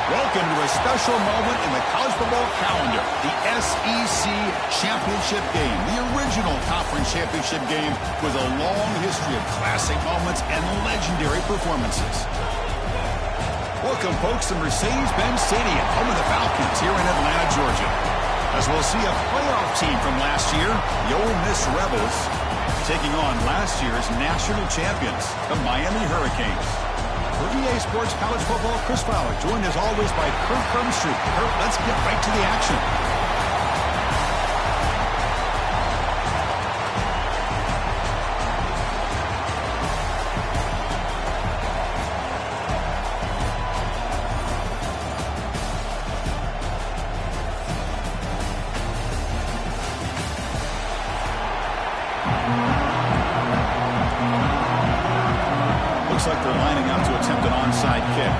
Welcome to a special moment in the college football calendar, the SEC Championship Game, the original conference championship game with a long history of classic moments and legendary performances. Welcome, folks, to Mercedes-Benz Stadium, home of the Falcons here in Atlanta, Georgia. As we'll see a playoff team from last year, the Ole Miss Rebels, taking on last year's national champions, the Miami Hurricanes. For EA Sports College Football, Chris Fowler, joined as always by Kurt Hermstreet. Kurt, let's get right to the action. Looks like they're lining up to attempt an onside kick.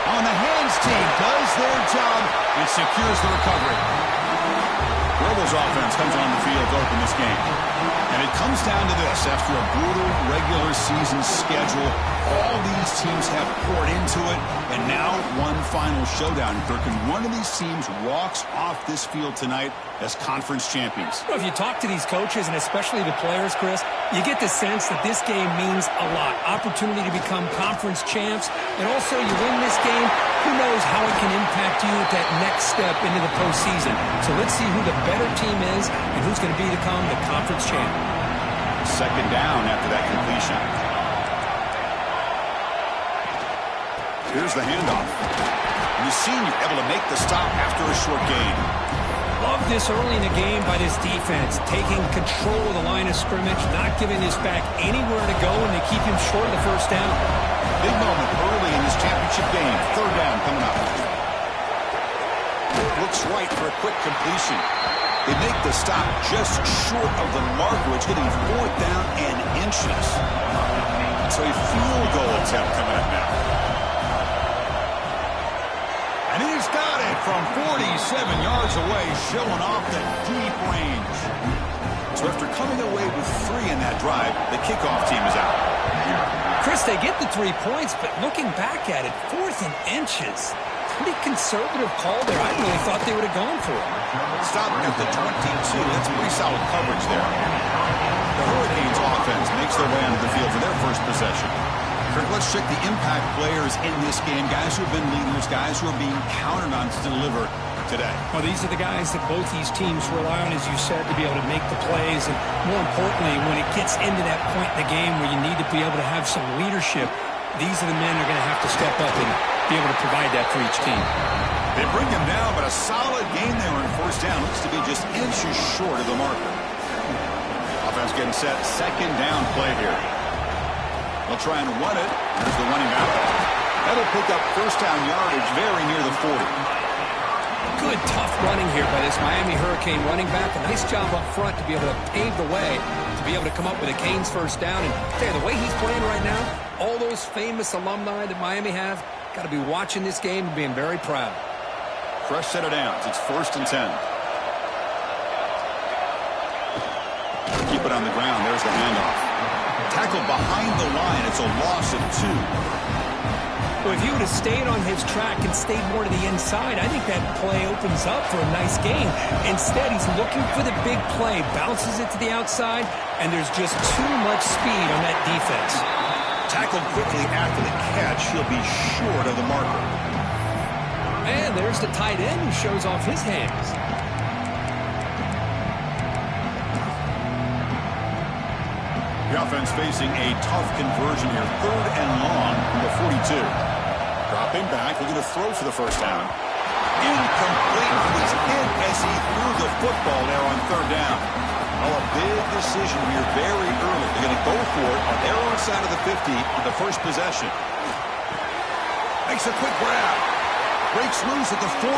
On the hands team does their job and secures the recovery. Rebels offense comes on the field to open this game. And it comes down to this. After a brutal regular season schedule, all these teams have poured into it, and now one final showdown. And one of these teams walks off this field tonight as conference champions. Well, if you talk to these coaches, and especially the players, Chris, you get the sense that this game means a lot. Opportunity to become conference champs, and also you win this game, who knows how it can impact you at that next step into the postseason. So let's see who the better team is and who's going to become the conference champ. Second down after that completion. Here's the handoff. And the senior able to make the stop after a short gain. Love this early in the game by this defense, taking control of the line of scrimmage, not giving this back anywhere to go, and they keep him short of the first down. Big moment early in this championship game. Third down coming up. Looks right for a quick completion. They make the stop just short of the marker, which getting fourth down and inches. So a field goal attempt coming up now. And he's got it from 47 yards away, showing off the deep range. So after coming away with 3 in that drive, the kickoff team is out. Chris, they get the 3 points, but looking back at it, 4th and inches. Pretty conservative call there. I really thought they would have gone for it. Stopping at the 22. That's pretty solid coverage there. The Hurricanes offense makes their way onto the field for their first possession. Kurt, let's check the impact players in this game. Guys who have been leaders, guys who are being counted on to deliver today. Well, these are the guys that both these teams rely on, as you said, to be able to make the plays. And more importantly, when it gets into that point in the game where you need to be able to have some leadership, these are the men that are going to have to step up and be able to provide that for each team. They bring him down, but a solid game there on first down. Looks to be just inches short of the marker. Offense getting set. Second down play here. They'll try and run it. There's the running back. That'll pick up first down yardage very near the 40. Good, tough running here by this Miami Hurricane running back. A nice job up front to be able to pave the way, to be able to come up with a Canes first down. And tell you, the way he's playing right now, all those famous alumni that Miami have, got to be watching this game and being very proud. Fresh set of downs. It's 1st and 10. Keep it on the ground. There's the handoff. Tackled behind the line. It's a loss of 2. Well, if he would have stayed on his track and stayed more to the inside, I think that play opens up for a nice game. Instead, he's looking for the big play, bounces it to the outside, and there's just too much speed on that defense. Tackled quickly after the catch. He'll be short of the marker. And there's the tight end who shows off his hands. The offense facing a tough conversion here. 3rd and long from the 42. Dropping back, looking to throw for the first down. Incomplete. He was hit as he threw the football there on 3rd down. Oh, a big decision here very early. They're going to go for it on their own side of the 50 on the first possession. Makes a quick grab. Breaks loose at the 40.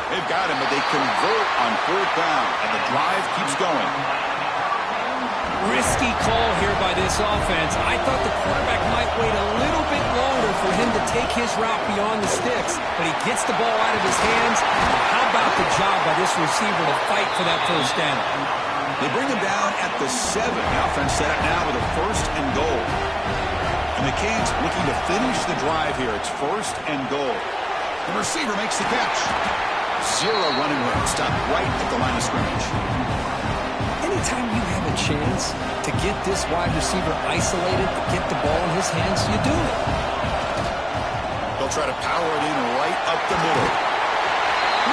They've got him, but they convert on 4th down, and the drive keeps going. Risky call here by this offense. I thought the quarterback might wait a little bit longer for him to take his route beyond the sticks, but he gets the ball out of his hands. How about the job by this receiver to fight for that first down? They bring him down at the 7. The offense set up now with a 1st and goal. And the Canes looking to finish the drive here. It's 1st and goal. The receiver makes the catch. 0 running room. Stopped right at the line of scrimmage. Anytime you have a chance to get this wide receiver isolated, to get the ball in his hands, you do it. They'll try to power it in right up the middle.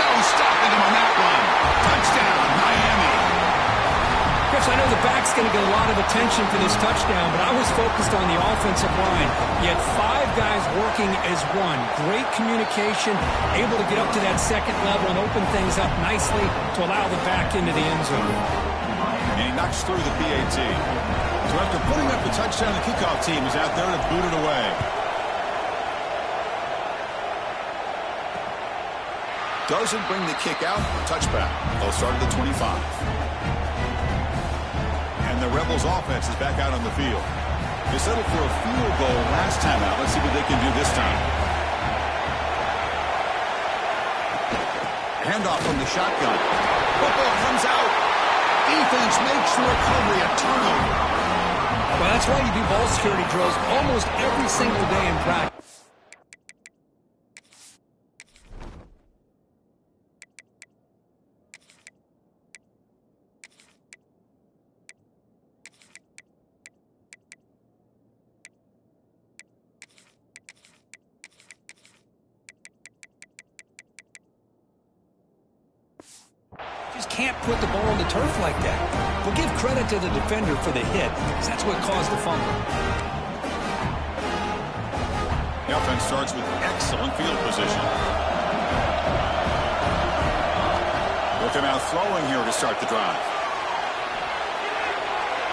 No stopping him on that one. Touchdown, Miami. Chris, I know the back's going to get a lot of attention for this touchdown, but I was focused on the offensive line. You had 5 guys working as one. Great communication, able to get up to that second level and open things up nicely to allow the back into the end zone. And he knocks through the PAT. So after putting up the touchdown, the kickoff team is out there to boot it away. Doesn't bring the kick out. Touchback. They'll start at the 25. And the Rebels offense is back out on the field. They settled for a field goal last time out. Let's see what they can do this time. Handoff from the shotgun. Football comes out. Defense makes the recovery a turnover. Well, that's why you do ball security drills almost every single day in practice. Just can't put the ball on the turf like that. We'll give credit to the defender for the hit, because that's what caused the fumble. The offense starts with excellent field position. Look him out throwing here to start the drive.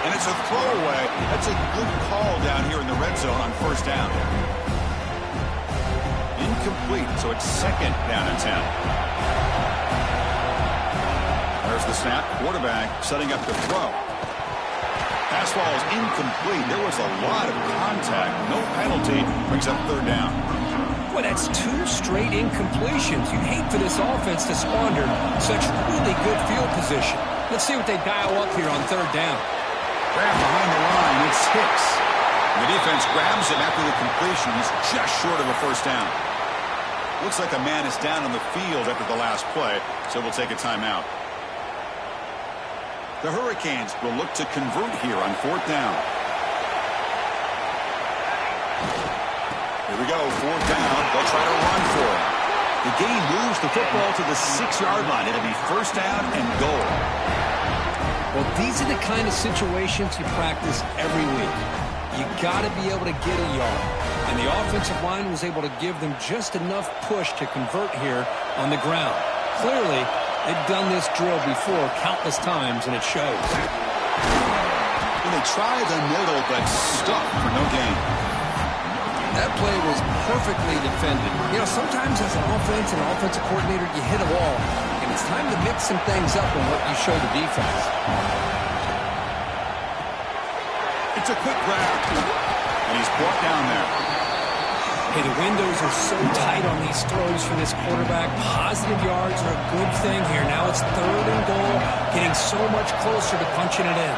And it's a throwaway. That's a good call down here in the red zone on 1st down. Incomplete, so it's 2nd down and 10. There's the snap. Quarterback setting up the throw. Pass ball is incomplete. There was a lot of contact. No penalty. Brings up 3rd down. Boy, that's 2 straight incompletions. You'd hate for this offense to squander such really good field position. Let's see what they dial up here on 3rd down. Grab behind the line. It's Hicks. The defense grabs him after the completion. He's just short of a 1st down. Looks like a man is down on the field after the last play, so we'll take a timeout. The Hurricanes will look to convert here on 4th down. Here we go, 4th down. They'll try to run for it. The game moves the football to the 6-yard line. It'll be 1st down and goal. Well, these are the kind of situations you practice every week. You got to be able to get a yard. And the offensive line was able to give them just enough push to convert here on the ground. Clearly, they've done this drill before countless times, and it shows. And they try the middle, but stuck for no gain. That play was perfectly defended. You know, sometimes as an offense and an offensive coordinator, you hit a wall, and it's time to mix some things up on what you show the defense. It's a quick grab, and he's brought down there. Hey, the windows are so tight on these throws for this quarterback. Positive yards are a good thing here. Now it's 3rd and goal, getting so much closer to punching it in.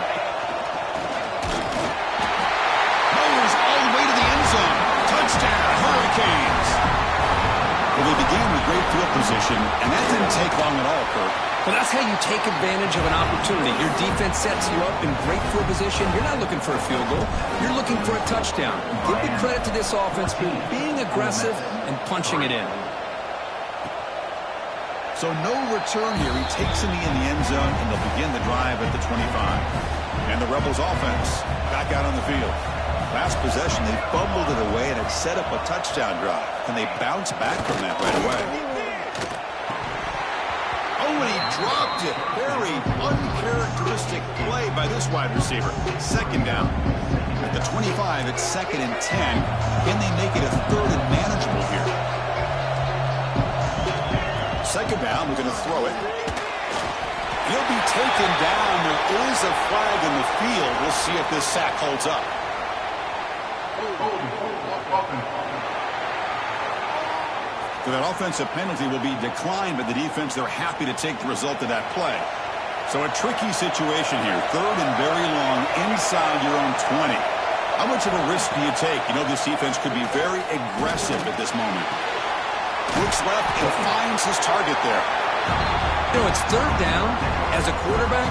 Mowers all the way to the end zone. Touchdown, Hurricanes. Well, they began with great field position, and that didn't take long at all, Kurt. Well, that's how you take advantage of an opportunity. Your defense sets you up in great field position. You're not looking for a field goal. You're looking for a touchdown. Give the credit to this offense for being aggressive and punching it in. So no return here. He takes him in the end zone, and they'll begin the drive at the 25. And the Rebels offense back out on the field. Last possession, they fumbled it away, and it set up a touchdown drive. And they bounce back from that right away. Oh, and he dropped it. Very uncharacteristic play by this wide receiver. 2nd down. At the 25, it's 2nd and 10. Can they make it a 3rd and manageable here? 2nd down, we're going to throw it. He'll be taken down. There is a flag in the field. We'll see if this sack holds up. So that offensive penalty will be declined by the defense. They're happy to take the result of that play. So a tricky situation here. 3rd and very long inside your own 20. How much of a risk do you take? You know this defense could be very aggressive at this moment. Looks left and finds his target there. You know, it's 3rd down. As a quarterback,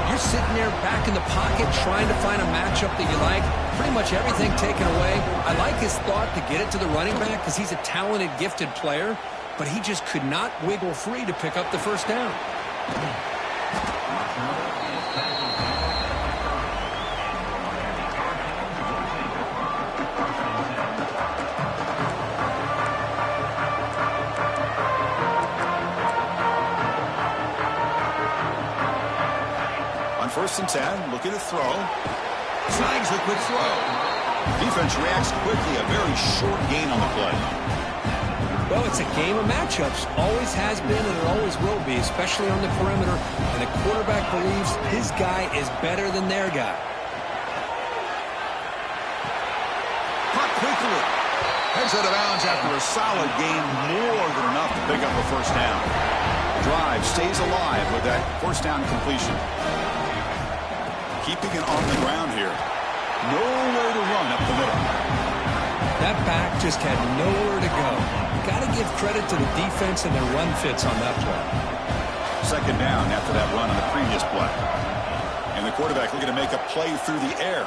you're sitting there back in the pocket trying to find a matchup that you like. Pretty much everything taken away. I like his thought to get it to the running back because he's a talented, gifted player, but he just could not wiggle free to pick up the 1st down. On 1st and 10, looking to throw. Snags the quick throw. Defense reacts quickly. A very short gain on the play. Well, it's a game of matchups. Always has been and it always will be, especially on the perimeter. And the quarterback believes his guy is better than their guy. Caught quickly. Heads out of bounds after a solid gain. More than enough to pick up a 1st down. Drive stays alive with that 1st down completion. Keeping it on the ground here. Nowhere to run up the middle. That back just had nowhere to go. Got to give credit to the defense and their run fits on that play. 2nd down after that run on the previous play. And the quarterback looking to make a play through the air.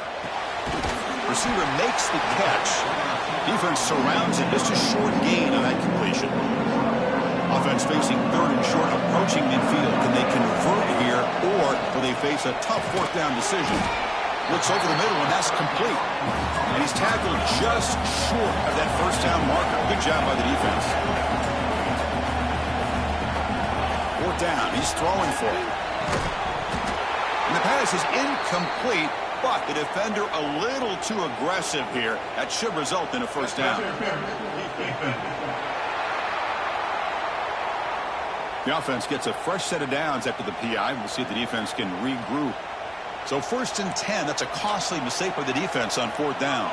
Receiver makes the catch. Defense surrounds it. Just a short gain on that completion. Offense facing 3rd and short, approaching midfield. Can they convert here, or will they face a tough 4th down decision? Looks over the middle, and that's complete. And he's tackled just short of that 1st down marker. Good job by the defense. 4th down, he's throwing for it. And the pass is incomplete, but the defender a little too aggressive here. That should result in a 1st down. The offense gets a fresh set of downs after the PI. We'll see if the defense can regroup. So 1st and 10, that's a costly mistake by the defense on 4th down.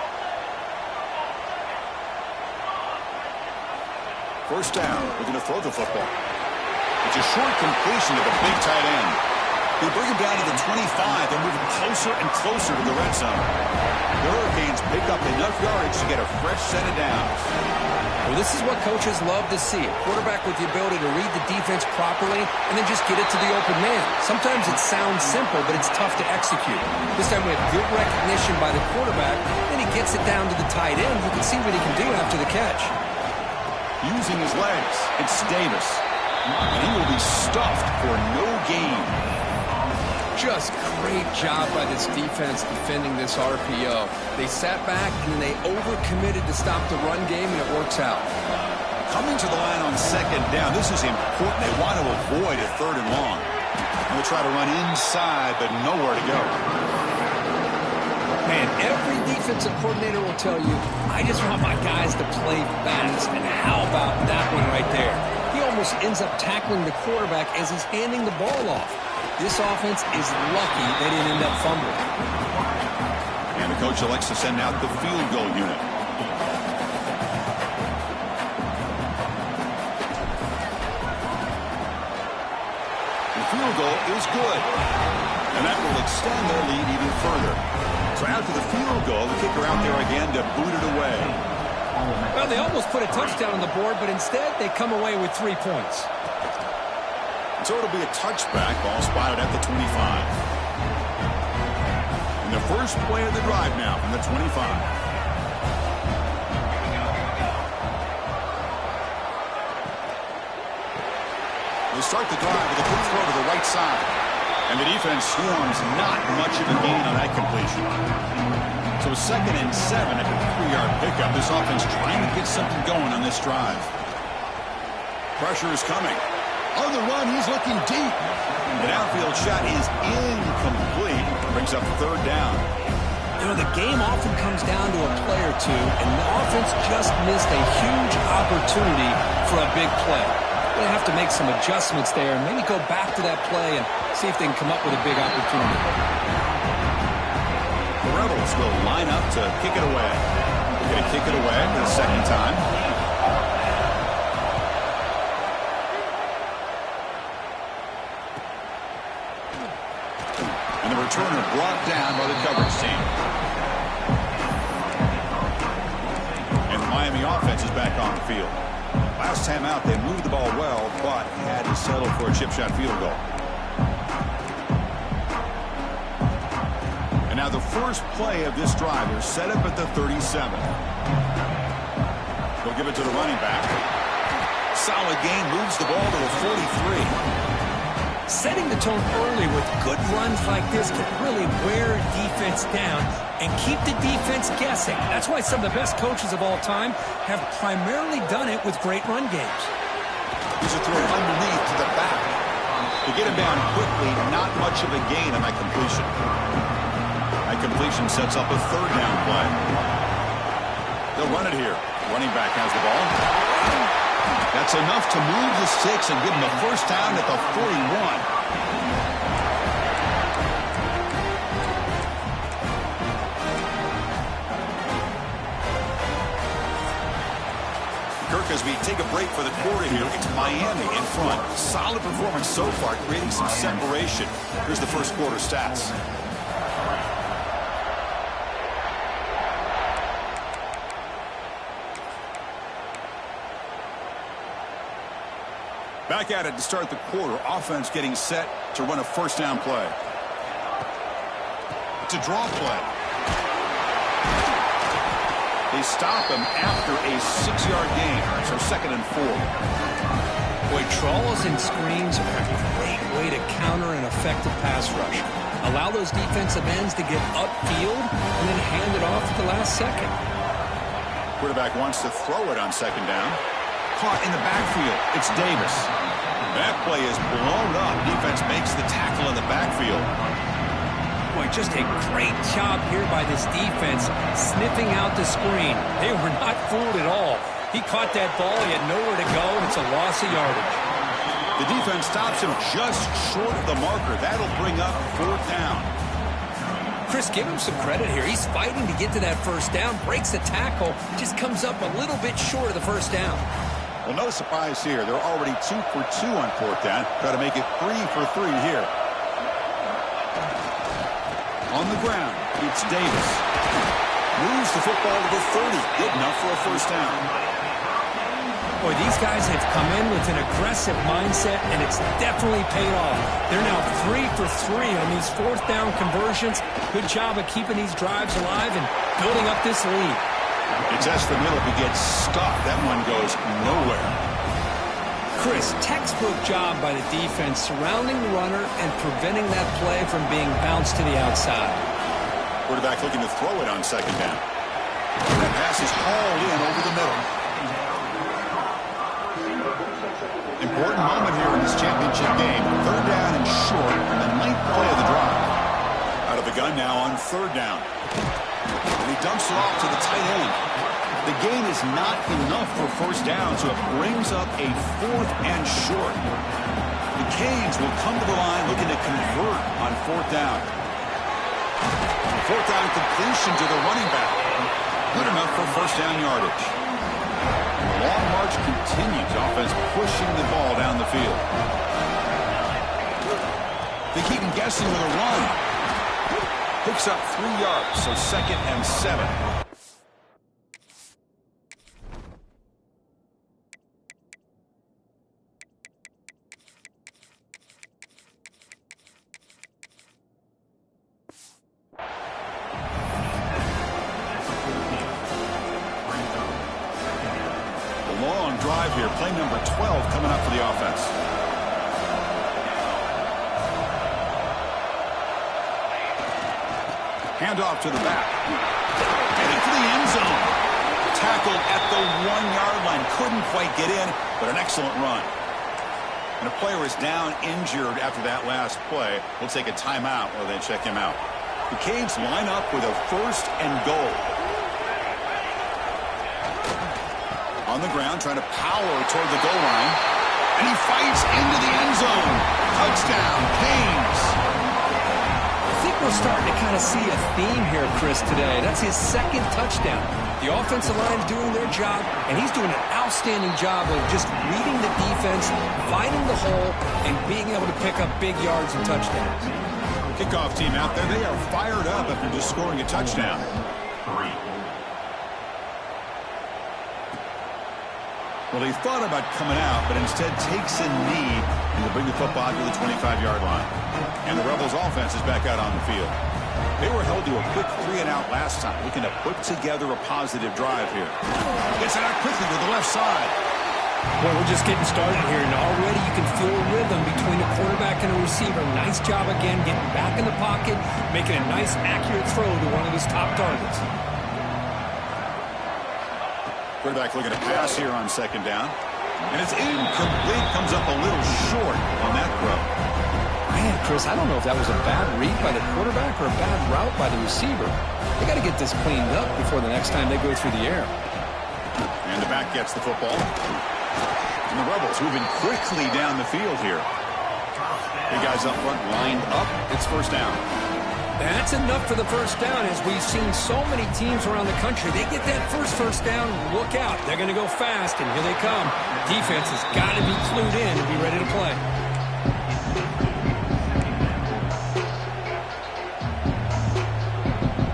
1st down, we're going to throw the football. It's a short completion to the big tight end. They bring him down to the 25. They're moving closer and closer to the red zone. The Hurricanes pick up enough yardage to get a fresh set of downs. Well, this is what coaches love to see. A quarterback with the ability to read the defense properly and then just get it to the open man. Sometimes it sounds simple, but it's tough to execute. This time we have good recognition by the quarterback, and he gets it down to the tight end. You can see what he can do after the catch. Using his legs, it's Davis. And he will be stuffed for no gain. Just great job by this defense defending this RPO. They sat back and then they overcommitted to stop the run game, and it works out. Coming to the line on 2nd down, this is important. They want to avoid a 3rd and long. And we'll try to run inside, but nowhere to go. Man, every defensive coordinator will tell you, I just want my guys to play fast. And how about that one right there? He almost ends up tackling the quarterback as he's handing the ball off. This offense is lucky they didn't end up fumbling. And the coach elects to send out the field goal unit. The field goal is good. And that will extend their lead even further. So after the field goal, the kicker out there again to boot it away. Well, they almost put a touchdown on the board, but instead they come away with 3 points. So it'll be a touchback, ball spotted at the 25. And the first play of the drive now from the 25. They start the drive with a quick throw to the right side. And the defense swarms not much of a gain on that completion. So 2nd and 7 at the 3-yard pickup. This offense trying to get something going on this drive. Pressure is coming. On the run, he's looking deep. An outfield shot is incomplete. Brings up 3rd down. You know, the game often comes down to a play or two, and the offense just missed a huge opportunity for a big play. They have to make some adjustments there and maybe go back to that play and See if they can come up with a big opportunity. The Rebels will line up to kick it away. They're going to kick it away for the second time. And the returner brought down by the coverage team. And the Miami offense is back on the field. Last time out, they moved the ball well, but had to settle for a chip shot field goal. And now the first play of this drive is set up at the 37. They'll give it to the running back. Solid gain, moves the ball to the 43. Setting the tone early with good runs like this can really wear a defense down and keep the defense guessing. That's why some of the best coaches of all time have primarily done it with great run games. Here's a throw underneath to the back. To get him down quickly, not much of a gain on that completion. That completion sets up a third down play. They'll run it here. Running back has the ball. That's enough to move the sticks and give him a first down at the 41. Kirk, as we take a break for the quarter here, it's Miami in front. Solid performance so far, creating some separation. Here's the first quarter stats. Back at it to start the quarter. Offense getting set to run a first down play. It's a draw play. They stop him after a 6-yard gain. So 2nd and 4. Boy, trawls and screens are a great way to counter an effective pass rush. Allow those defensive ends to get upfield and then hand it off at the last second. Quarterback wants to throw it on 2nd down. Caught in the backfield. It's Davis. That play is blown up. Defense makes the tackle in the backfield. Boy, just a great job here by this defense, sniffing out the screen. They were not fooled at all. He caught that ball. He had nowhere to go. It's a loss of yardage. The defense stops him just short of the marker. That'll bring up 4th down. Chris, give him some credit here. He's fighting to get to that first down, breaks the tackle, just comes up a little bit short of the first down. Well, no surprise here. They're already 2 for 2 on 4th down. Got to make it 3 for 3 here. On the ground, it's Davis. Moves the football to the 30. Good enough for a first down. Boy, these guys have come in with an aggressive mindset, and it's definitely paid off. They're now 3 for 3 on these 4th down conversions. Good job of keeping these drives alive and building up this lead. It's the middle. If he gets stuck, that one goes nowhere. Chris, textbook job by the defense surrounding the runner and preventing that play from being bounced to the outside. Quarterback looking to throw it on 2nd down. That pass is hauled in over the middle. Important moment here in this championship game. 3rd down and short on the 9th play of the drive. Out of the gun now on 3rd down. And he dumps it off to the tight end. The gain is not enough for first down, so it brings up a 4th and short. The Canes will come to the line looking to convert on 4th down. 4th down completion to the running back. Good enough for first down yardage. And the long march continues. Offense pushing the ball down the field. They keep him guessing with a run. Picks up 3 yards, so 2nd and 7. A long drive here. Play number 12 coming up for the offense. Handoff to the back. Heading for the end zone. Tackled at the 1-yard line. Couldn't quite get in, but an excellent run. And a player is down injured after that last play. We'll take a timeout while they check him out. The Canes line up with a 1st and goal. On the ground, trying to power toward the goal line. And he fights into the end zone. Touchdown, Canes. I think we're starting to kind of see a theme here, Chris, today. That's his second touchdown. The offensive line's doing their job, and he's doing an outstanding job of just reading the defense, finding the hole, and being able to pick up big yards and touchdowns. Kickoff team out there, they are fired up after just scoring a touchdown. Well, he thought about coming out, but instead takes a knee and will bring the football to the 25-yard line. And the Rebels offense is back out on the field. They were held to a quick 3-and-out last time, looking to put together a positive drive here. Gets it out quickly to the left side. Well, we're just getting started here, and already you can feel a rhythm between the quarterback and the receiver. Nice job again, getting back in the pocket, making a nice, accurate throw to one of his top targets. Quarterback looking to pass here on second down. And it's incomplete. Comes up a little short on that throw. Man, Chris, I don't know if that was a bad read by the quarterback or a bad route by the receiver. They got to get this cleaned up before the next time they go through the air. And the back gets the football. And the Rebels moving quickly down the field here. Big guys up front lined up. It's first down. That's enough for the first down, as we've seen so many teams around the country. They get that first down, look out. They're going to go fast, and here they come. Defense has got to be clued in and be ready to play.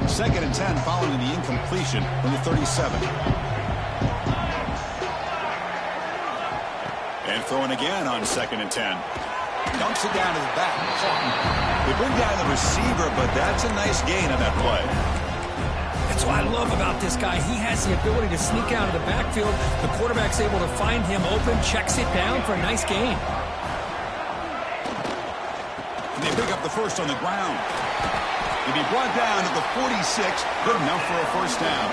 Second and 10 following the incompletion from the 37. And throwing again on second and 10. Dumps it down to the back. They bring down the receiver, but that's a nice gain on that play. That's what I love about this guy. He has the ability to sneak out of the backfield. The quarterback's able to find him open, checks it down for a nice gain. And they pick up the first on the ground. He'll be brought down to the 46, good enough for a first down.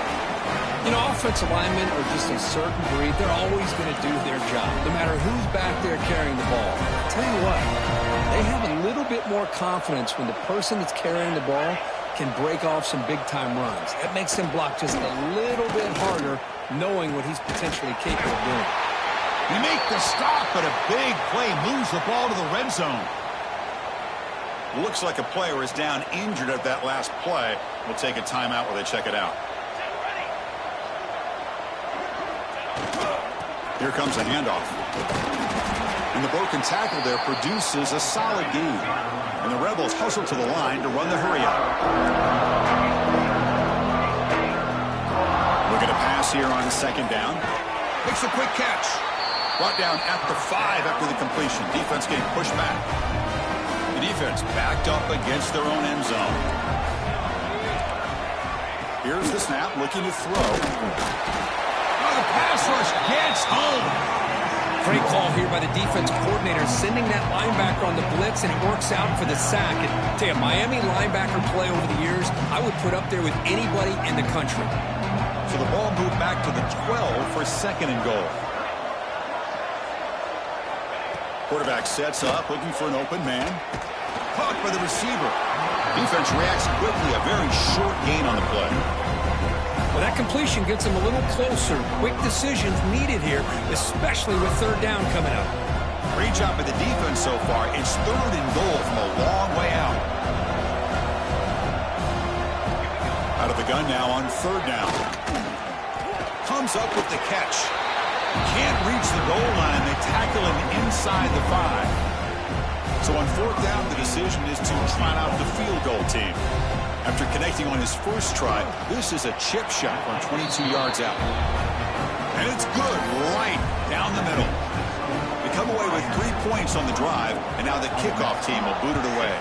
You know, offensive linemen are just a certain breed. They're always going to do their job, no matter who's back there carrying the ball. I'll tell you what, they have a little bit more confidence when the person that's carrying the ball can break off some big-time runs. That makes them block just a little bit harder, knowing what he's potentially capable of doing. They make the stop, but a big play moves the ball to the red zone. Looks like a player is down injured at that last play. We'll take a timeout while they check it out. Here comes a handoff. And the broken tackle there produces a solid gain. And the Rebels hustle to the line to run the hurry up. We're going to pass here on second down. Makes a quick catch. Brought down at the 5 after the completion. Defense getting pushed back. The defense backed up against their own end zone. Here's the snap, looking to throw. The pass rush gets home. Great call here by the defense coordinator, sending that linebacker on the blitz, and it works out for the sack. And tell you, Miami linebacker play over the years, I would put up there with anybody in the country. So the ball moved back to the 12 for second and goal. Quarterback sets up, looking for an open man. Caught by the receiver. Defense reacts quickly, a very short gain on the play. Well, that completion gets them a little closer. Quick decisions needed here, especially with third down coming up. Great job by the defense so far. It's third and goal from a long way out. Out of the gun now on third down. Comes up with the catch. Can't reach the goal line. They tackle him inside the 5. So on fourth down, the decision is to trot out the field goal team. After connecting on his first try, this is a chip shot from 22 yards out. And it's good right down the middle. They come away with 3 points on the drive, and now the kickoff team will boot it away.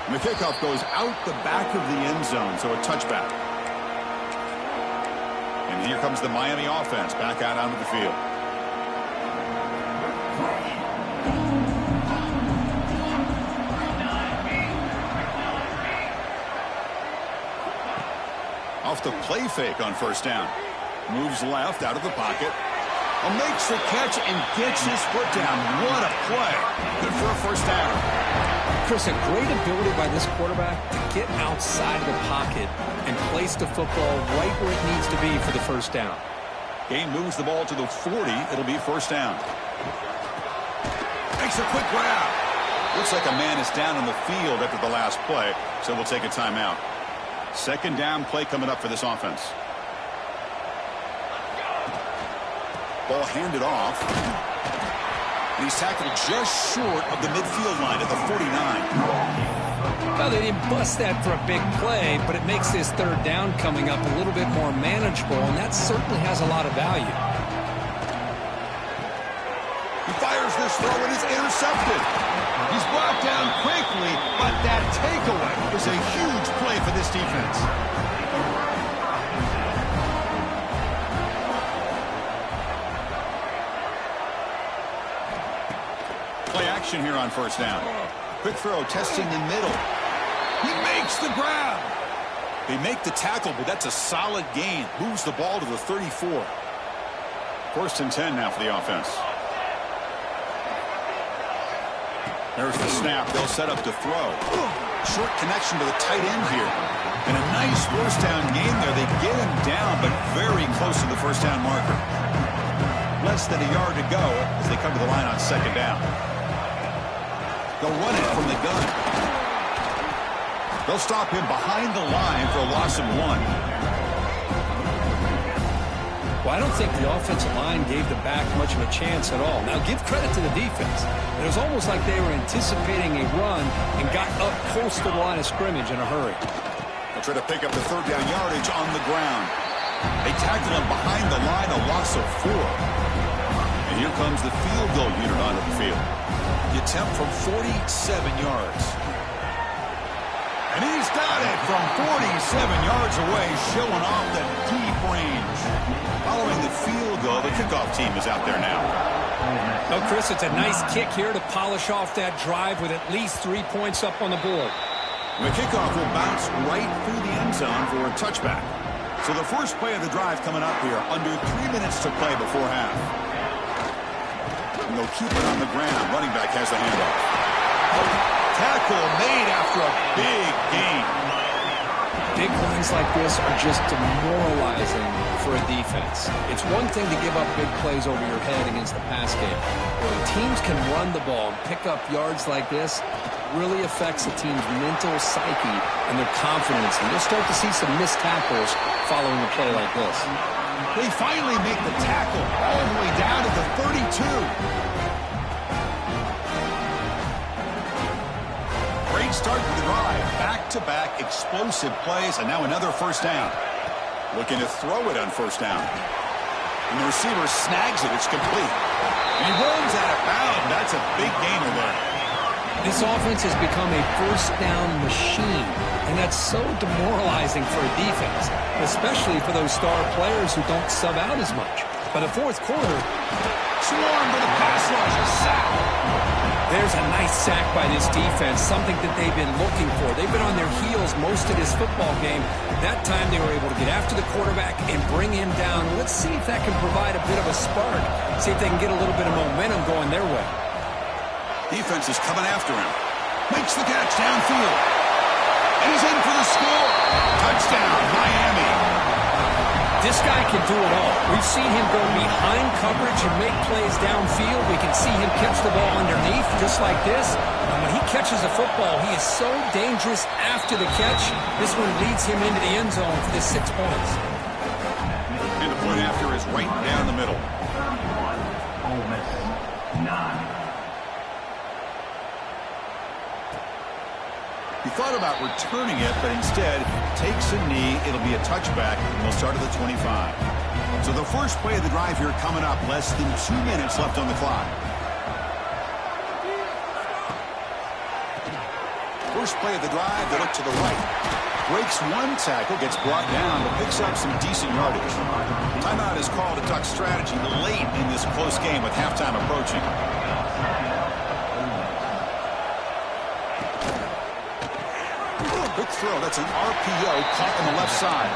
And the kickoff goes out the back of the end zone, so a touchback. And here comes the Miami offense back out onto the field. Off the play fake on first down. Moves left out of the pocket. Makes the catch and gets his foot down. What a play. Good for a first down. Chris, a great ability by this quarterback to get outside of the pocket and place the football right where it needs to be for the first down. Game moves the ball to the 40. It'll be first down. makes a quick grab. Looks like a man is down on the field after the last play, so we'll take a timeout. Second down play coming up for this offense. Ball handed off. And he's tackled just short of the midfield line at the 49. Well, they didn't bust that for a big play, but it makes this third down coming up a little bit more manageable, and that certainly has a lot of value. He fires this throw and it's intercepted. He's brought down quickly, but that takeaway is a huge play for this defense. Play action here on first down. Quick throw, testing the middle. He makes the grab. They make the tackle, but that's a solid gain. Moves the ball to the 34. First and 10 now for the offense. There's the snap. They'll set up to throw. Short connection to the tight end here. And a nice first down game there. They get him down, but very close to the first down marker. Less than a yard to go as they come to the line on second down. They'll run it from the gun. They'll stop him behind the line for a loss of 1. Well, I don't think the offensive line gave the back much of a chance at all. Now, give credit to the defense. It was almost like they were anticipating a run and got up close to the line of scrimmage in a hurry. They'll try to pick up the third down yardage on the ground. They tackled him behind the line, a loss of 4. And here comes the field goal unit onto the field. The attempt from 47 yards. And he's got it from 47 yards away, showing off the deep range. Following the field goal, the kickoff team is out there now. Well, Chris, it's a nice kick here to polish off that drive with at least 3 points up on the board. The kickoff will bounce right through the end zone for a touchback. So the first play of the drive coming up here, under 3 minutes to play before half. And they'll keep it on the ground. Running back has the handoff. Tackle made after a big gain. Big runs like this are just demoralizing for a defense. It's one thing to give up big plays over your head against the pass game. When teams can run the ball and pick up yards like this, it really affects the team's mental psyche and their confidence. And you'll start to see some missed tackles following a play like this. They finally make the tackle all the way down to the 32. Great start to the drive. Back-to-back explosive plays, and now another first down. Looking to throw it on first down. And the receiver snags it. It's complete. And he runs out of bounds. That's a big gainer there. This offense has become a first down machine, and that's so demoralizing for a defense, especially for those star players who don't sub out as much. By the fourth quarter, swarmed with a pass rush, a sack. There's a nice sack by this defense, something that they've been looking for. They've been on their heels most of this football game. That time they were able to get after the quarterback and bring him down. Let's see if that can provide a bit of a spark. See if they can get a little bit of momentum going their way. Defense is coming after him. Makes the catch downfield. And he's in for the score. Touchdown, Miami. This guy can do it all. We've seen him go behind coverage and make plays downfield. We can see him catch the ball underneath just like this. And when he catches a football, he is so dangerous after the catch. This one leads him into the end zone for the 6 points. And the point after is right down the middle. Ole Miss, 9. He thought about returning it, but instead takes a knee. It'll be a touchback, and they'll start at the 25. So the first play of the drive here coming up, less than 2 minutes left on the clock. First play of the drive, they look to the right. Breaks one tackle, gets brought down, but picks up some decent yardage. Timeout is called to talk strategy late in this close game with halftime approaching. Quick throw. That's an RPO caught on the left side.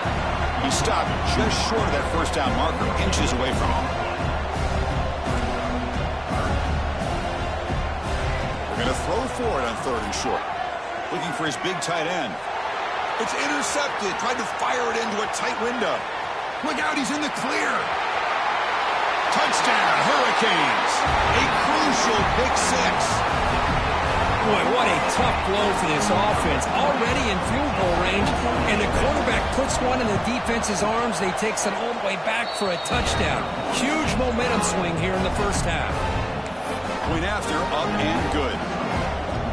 He stopped just short of that first down marker, inches away from him. They're going to throw for it on third and short. Looking for his big tight end. It's intercepted. Tried to fire it into a tight window. Look out, he's in the clear. Touchdown, Hurricanes. A crucial pick six. Boy, what a tough blow for this offense. Already in field goal range, and the quarterback puts one in the defense's arms. They takes it all the way back for a touchdown. Huge momentum swing here in the first half. Point after, up and good.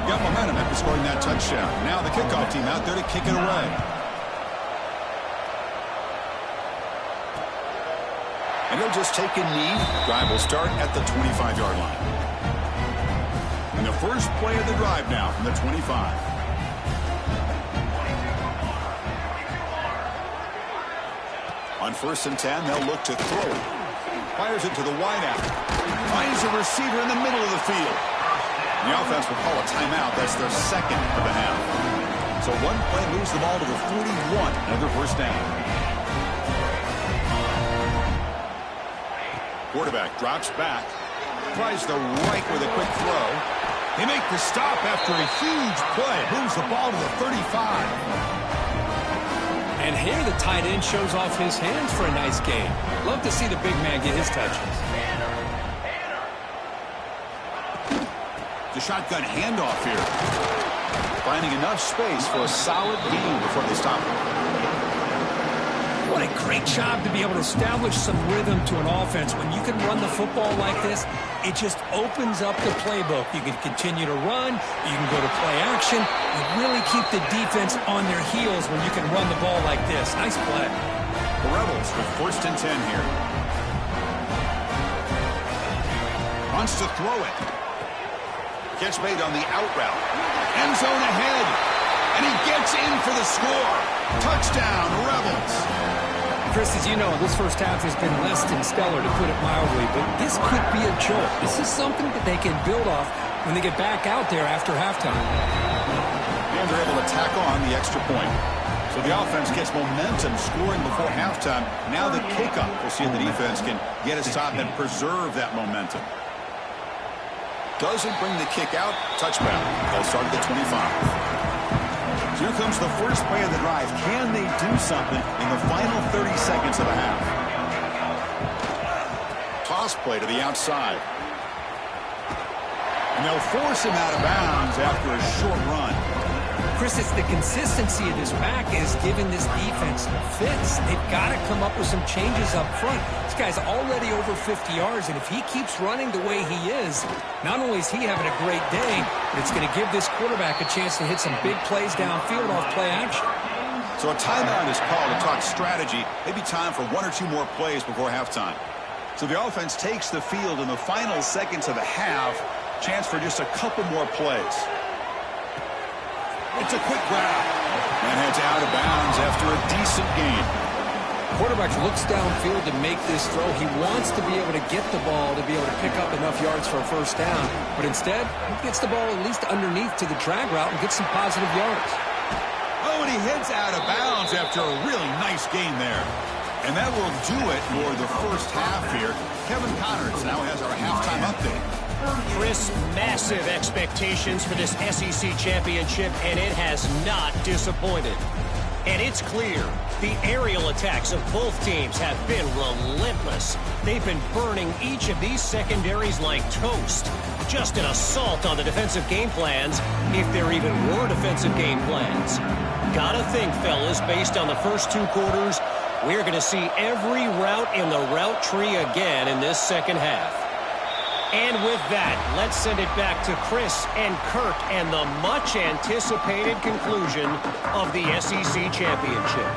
Got momentum after scoring that touchdown. Now the kickoff team out there to kick it away. And he'll just take a knee. Drive will start at the 25-yard line. And the first play of the drive now from the 25. On 1st and 10, they'll look to throw it. Fires it to the wideout. Finds a receiver in the middle of the field. And the offense will call a timeout. That's their second of the half. So one play moves the ball to the 41. Another first down. Quarterback drops back. Tries the right with a quick throw. They make the stop after a huge play. Moves the ball to the 35. And here the tight end shows off his hands for a nice game. Love to see the big man get his touches. The shotgun handoff here. Finding enough space for a solid gain before they stop him. What a great job to be able to establish some rhythm to an offense. When you can run the football like this, it just opens up the playbook. You can continue to run. You can go to play action. You really keep the defense on their heels when you can run the ball like this. Nice play. The Rebels with 1st and 10 here. Wants to throw it. Catch made on the out route. End zone ahead. And he gets in for the score. Touchdown, Rebels. Chris, as you know, this first half has been less than stellar, to put it mildly, but this could be a jolt. This is something that they can build off when they get back out there after halftime. And they're able to tack on the extra point. So the offense gets momentum scoring before halftime. Now the kickoff. We'll see if the defense can get a stop and preserve that momentum. Doesn't bring the kick out. Touchdown. They'll start at the 25. Here comes the first play of the drive. Can they do something in the final 30 seconds of the half? Toss play to the outside. And they'll force him out of bounds after a short run. Chris, it's the consistency of this back is giving this defense fits. They've got to come up with some changes up front. This guy's already over 50 yards, and if he keeps running the way he is, not only is he having a great day, but it's going to give this quarterback a chance to hit some big plays downfield off play action. So a timeout is called to talk strategy. Maybe time for 1 or 2 more plays before halftime. So the offense takes the field in the final seconds of the half. Chance for just a couple more plays. It's a quick grab. And heads out of bounds after a decent gain. Quarterback looks downfield to make this throw. He wants to be able to get the ball to be able to pick up enough yards for a first down. But instead, he gets the ball at least underneath to the drag route and gets some positive yards. Oh, and he heads out of bounds after a really nice gain there. And that will do it for the first half here. Kevin Connors now has our halftime update. Chris, massive expectations for this SEC championship, and it has not disappointed. And it's clear, the aerial attacks of both teams have been relentless. They've been burning each of these secondaries like toast. Just an assault on the defensive game plans, if there even were defensive game plans. Gotta think, fellas, based on the first 2 quarters, we're going to see every route in the route tree again in this second half. And with that, let's send it back to Chris and Kurt and the much-anticipated conclusion of the SEC Championship.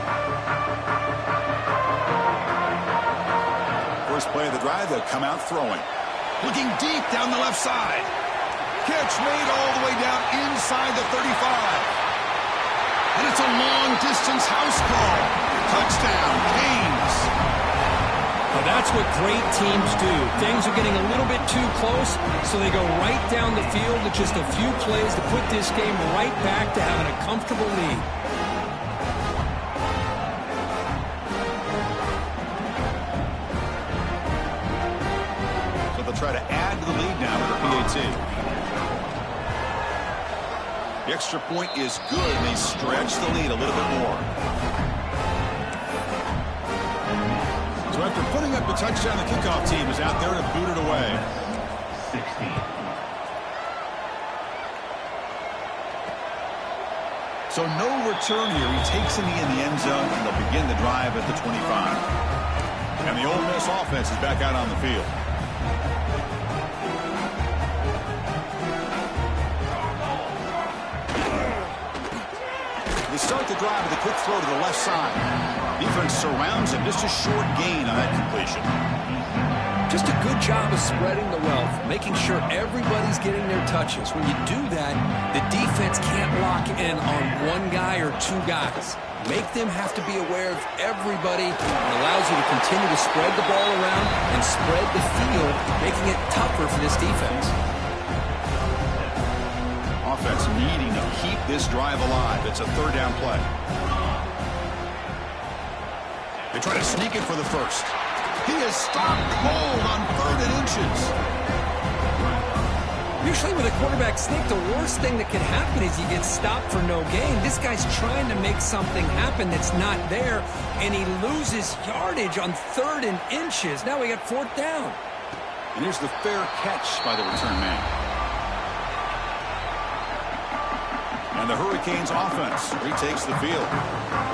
First play of the drive, they'll come out throwing. Looking deep down the left side. Catch made all the way down inside the 35. And it's a long-distance house call. Touchdown, Canes. Well, that's what great teams do. Things are getting a little bit too close, so they go right down the field with just a few plays to put this game right back to having a comfortable lead. So they'll try to add to the lead now with the PAT. The extra point is good. They stretch the lead a little bit more. So After putting up the touchdown, the kickoff team is out there to boot it away. 16. So no return here. He takes it in the end zone, and they'll begin the drive at the 25. And the Ole Miss offense is back out on the field. They start the drive with a quick throw to the left side. Defense surrounds him. Just a short gain on that completion. Just a good job of spreading the wealth, making sure everybody's getting their touches. When you do that, the defense can't lock in on one guy or two guys. Make them have to be aware of everybody. It allows you to continue to spread the ball around and spread the field, making it tougher for this defense. Offense needing to keep this drive alive. It's a third down play. They try to sneak it for the first. He is stopped cold on 3rd and inches. Usually with a quarterback sneak, the worst thing that can happen is you get stopped for no gain. This guy's trying to make something happen that's not there, and he loses yardage on 3rd and inches. Now we got 4th down. And here's the fair catch by the return man. And the Hurricanes offense retakes the field.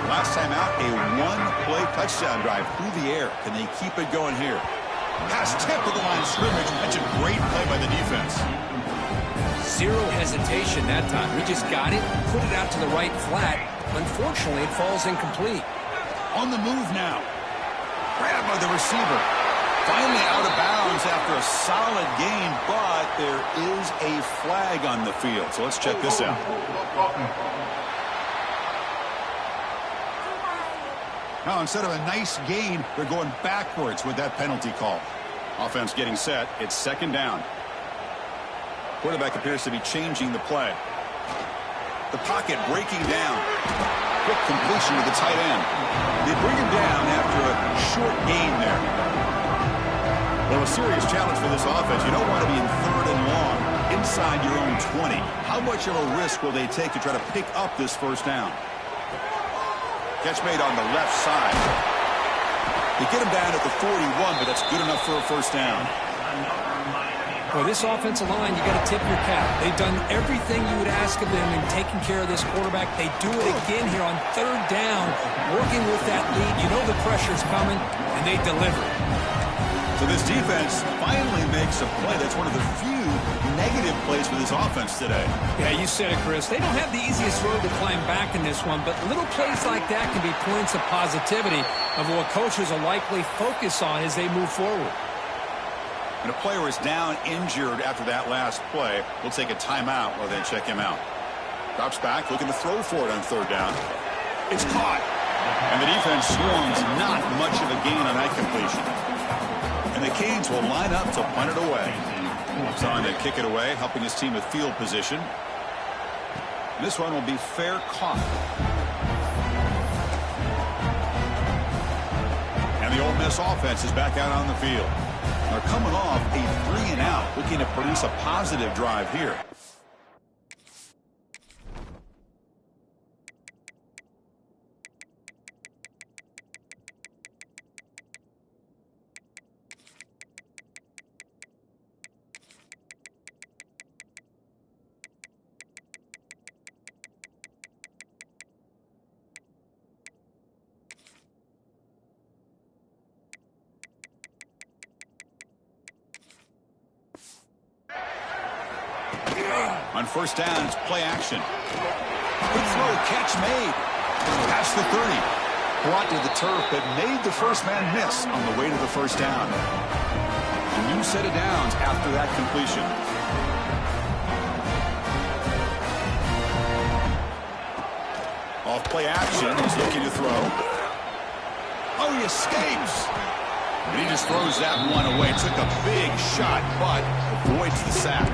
Last time out, a one-play touchdown drive through the air. Can they keep it going here? Pass tip of the line of scrimmage. That's a great play by the defense. Zero hesitation that time. We just got it, put it out to the right flat. Unfortunately, it falls incomplete. On the move now. Grab by the receiver. Finally out of bounds after a solid gain, but there is a flag on the field. So let's check this out. Now, instead of a nice gain, they're going backwards with that penalty call. Offense getting set. It's 2nd down. Quarterback appears to be changing the play. The pocket breaking down. Quick completion to the tight end. They bring him down after a short gain there. Well, a serious challenge for this offense. You don't want to be in 3rd and long inside your own 20. How much of a risk will they take to try to pick up this 1st down? Catch made on the left side. They get him down at the 41, but that's good enough for a 1st down. Well, this offensive line, you got to tip your cap. They've done everything you would ask of them in taking care of this quarterback. They do it again here on 3rd down, working with that lead. You know the pressure's coming, and they deliver. So this defense finally makes a play. That's one of the few negative plays for this offense today. Yeah, you said it, Chris. They don't have the easiest road to climb back in this one, but little plays like that can be points of positivity of what coaches will likely focus on as they move forward. And a player is down injured after that last play. We'll take a timeout while they check him out. Drops back, looking to throw for it on 3rd down. It's caught. And the defense swarms. Not much of a gain on that completion. And the Canes will line up to punt it away. It's on to kick it away, helping his team with field position. This one will be fair caught. And the Ole Miss offense is back out on the field. They're coming off a 3-and-out, looking to produce a positive drive here. On 1st down, it's play action. Good throw, catch made. Past the 30. Brought to the turf, but made the first man miss on the way to the 1st down. A new set of downs after that completion. Off play action, he's looking to throw. Oh, he escapes. And he just throws that one away. Took a big shot, but avoids the sack.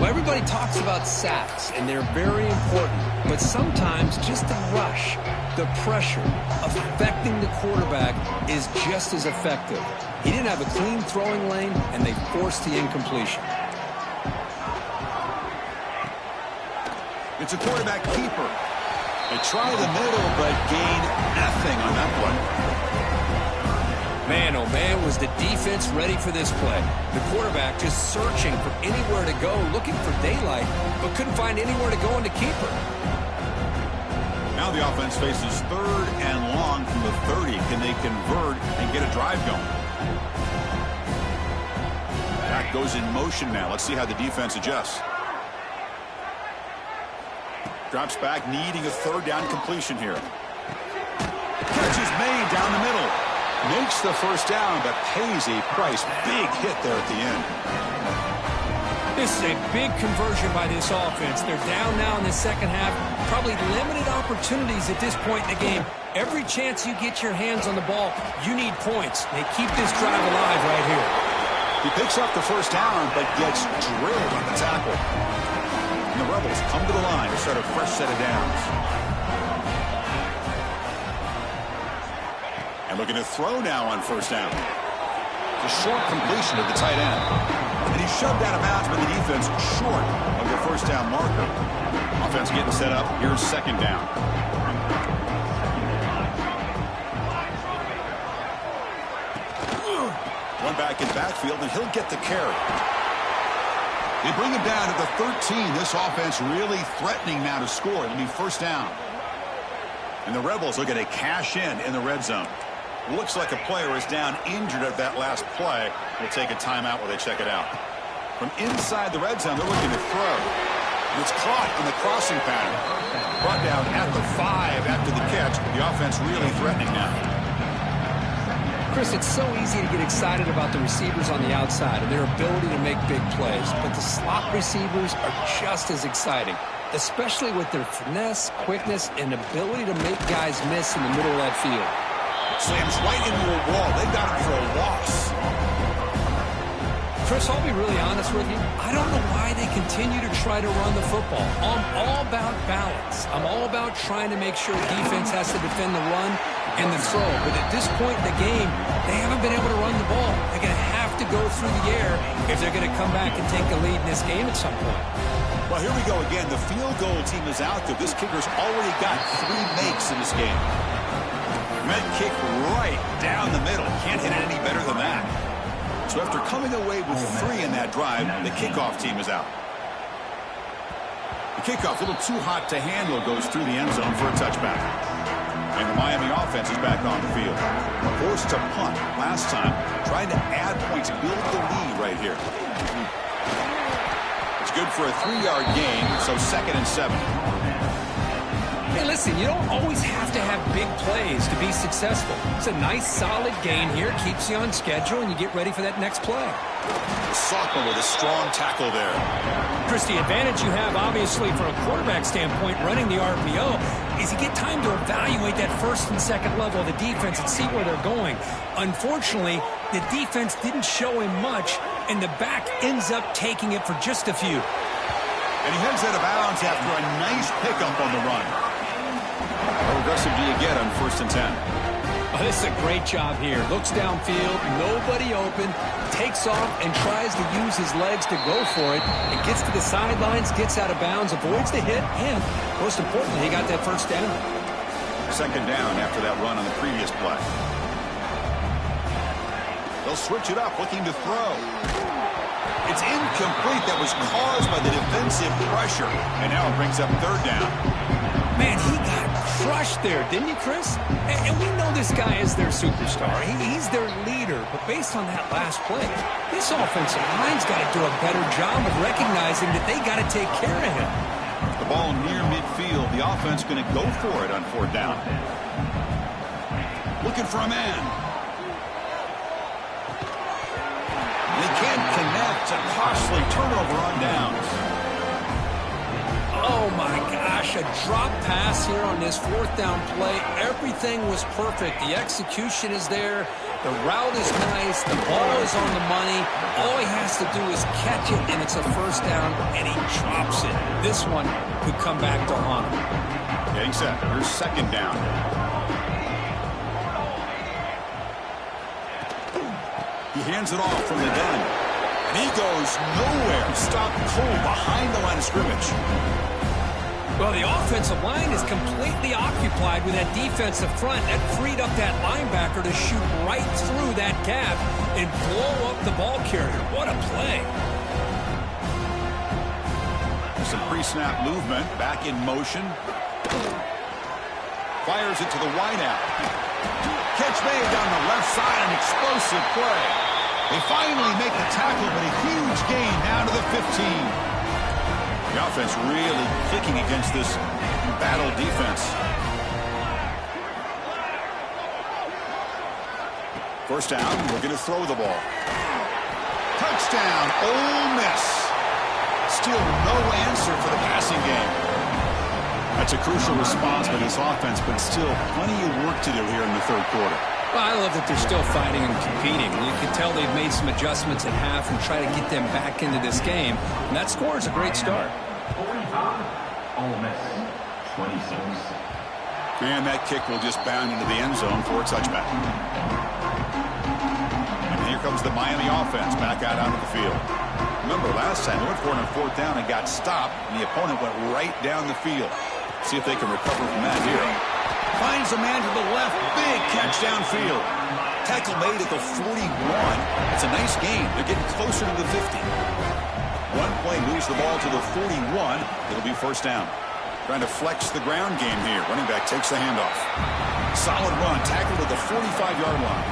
Well, everybody talks about sacks, and they're very important. But sometimes just the rush, the pressure, affecting the quarterback is just as effective. He didn't have a clean throwing lane, and they forced the incompletion. It's a quarterback keeper. They try the middle, but gain nothing on that one. Man, oh man, was the defense ready for this play. The quarterback just searching for anywhere to go, looking for daylight, but couldn't find anywhere to go in the keeper. Now the offense faces 3rd and long from the 30. Can they convert and get a drive going? That goes in motion now. Let's see how the defense adjusts. Drops back, needing a 3rd down completion here. Catch is made down the middle. Makes the 1st down, but pays a price. Big hit there at the end. This is a big conversion by this offense. They're down now in the second half. Probably limited opportunities at this point in the game. Every chance you get your hands on the ball, you need points. They keep this drive alive right here. He picks up the 1st down, but gets drilled on the tackle. And the Rebels come to the line to start a fresh set of downs. And looking to throw now on 1st down. A short completion to the tight end. And he's shoved out of bounds by the defense short of the 1st down marker. Offense getting set up. Here's 2nd down. One back in backfield, and he'll get the carry. They bring him down at the 13. This offense really threatening now to score. It'll be 1st down. And the Rebels are going to cash in the red zone. Looks like a player is down injured at that last play. We'll take a timeout while they check it out. From inside the red zone, they're looking to throw. And it's caught in the crossing pattern. Brought down at the 5 after the catch. The offense really threatening now. Chris, it's so easy to get excited about the receivers on the outside and their ability to make big plays. But the slot receivers are just as exciting, especially with their finesse, quickness, and ability to make guys miss in the middle of that field. Slams right into a wall. They've got him for a loss. Chris, I'll be really honest with you. I don't know why they continue to try to run the football. I'm all about balance. I'm all about trying to make sure defense has to defend the run and the throw. But at this point in the game, they haven't been able to run the ball. They're going to have to go through the air if they're going to come back and take the lead in this game at some point. Well, here we go again. The field goal team is out there. This kicker's already got 3 makes in this game. Meant kick right down the middle. Can't hit it any better than that. So after coming away with 3 in that drive, the kickoff team is out. The kickoff, a little too hot to handle, goes through the end zone for a touchback. And the Miami offense is back on the field. Forced to punt last time, trying to add points, build the lead right here. It's good for a 3-yard gain, so 2nd and 7. Hey, listen, you don't always have to have big plays to be successful. It's a nice, solid gain here. Keeps you on schedule, and you get ready for that next play. Sophomore with a strong tackle there. Chris, the advantage you have, obviously, from a quarterback standpoint, running the RPO, is you get time to evaluate that 1st and 2nd level of the defense and see where they're going. Unfortunately, the defense didn't show him much, and the back ends up taking it for just a few. And he heads out of bounds after a nice pickup on the run. How aggressive do you get on 1st and 10? Oh, this is a great job here. Looks downfield, nobody open, takes off and tries to use his legs to go for it. And gets to the sidelines, gets out of bounds, avoids the hit, and most importantly, he got that 1st down. 2nd down after that run on the previous play. They'll switch it up, looking to throw. It's incomplete. That was caused by the defensive pressure. And now it brings up 3rd down. Man, he got crushed there, didn't he, Chris? And we know this guy is their superstar. He's their leader. But based on that last play, this offensive line's got to do a better job of recognizing that they got to take care of him. The ball near midfield. The offense going to go for it on 4th down. Looking for a man. They can't connect. A costly turnover on downs. Oh, my gosh, a drop pass here on this 4th down play. Everything was perfect. The execution is there. The route is nice. The ball is on the money. All he has to do is catch it, and it's a 1st down, and he drops it. This one could come back to haunt him. Getting set. Here's 2nd down. He hands it off from the gun. And he goes nowhere. Stopped cold behind the line of scrimmage. Well, the offensive line is completely occupied with that defensive front. That freed up that linebacker to shoot right through that gap and blow up the ball carrier. What a play. Some pre-snap movement, back in motion. Fires it to the wideout. Catch made down the left side, an explosive play. They finally make the tackle, but a huge gain down to the 15. The offense really clicking against this battle defense. First down, we're going to throw the ball. Touchdown, Ole Miss. Still no answer for the passing game. That's a crucial response by this offense, but still plenty of work to do here in the third quarter. Well, I love that they're still fighting and competing. You can tell they've made some adjustments at half and try to get them back into this game. And that score is a great start. 45, Ole Miss, 26. And that kick will just bound into the end zone for a touchback. And here comes the Miami offense back out onto the field. Remember, last time they went for it on fourth down and got stopped, and the opponent went right down the field. See if they can recover from that here. Finds a man to the left. Big catch downfield. Tackle made at the 41. It's a nice gain. They're getting closer to the 50. One play moves the ball to the 41. It'll be first down. Trying to flex the ground game here. Running back takes the handoff. Solid run. Tackled at the 45-yard line.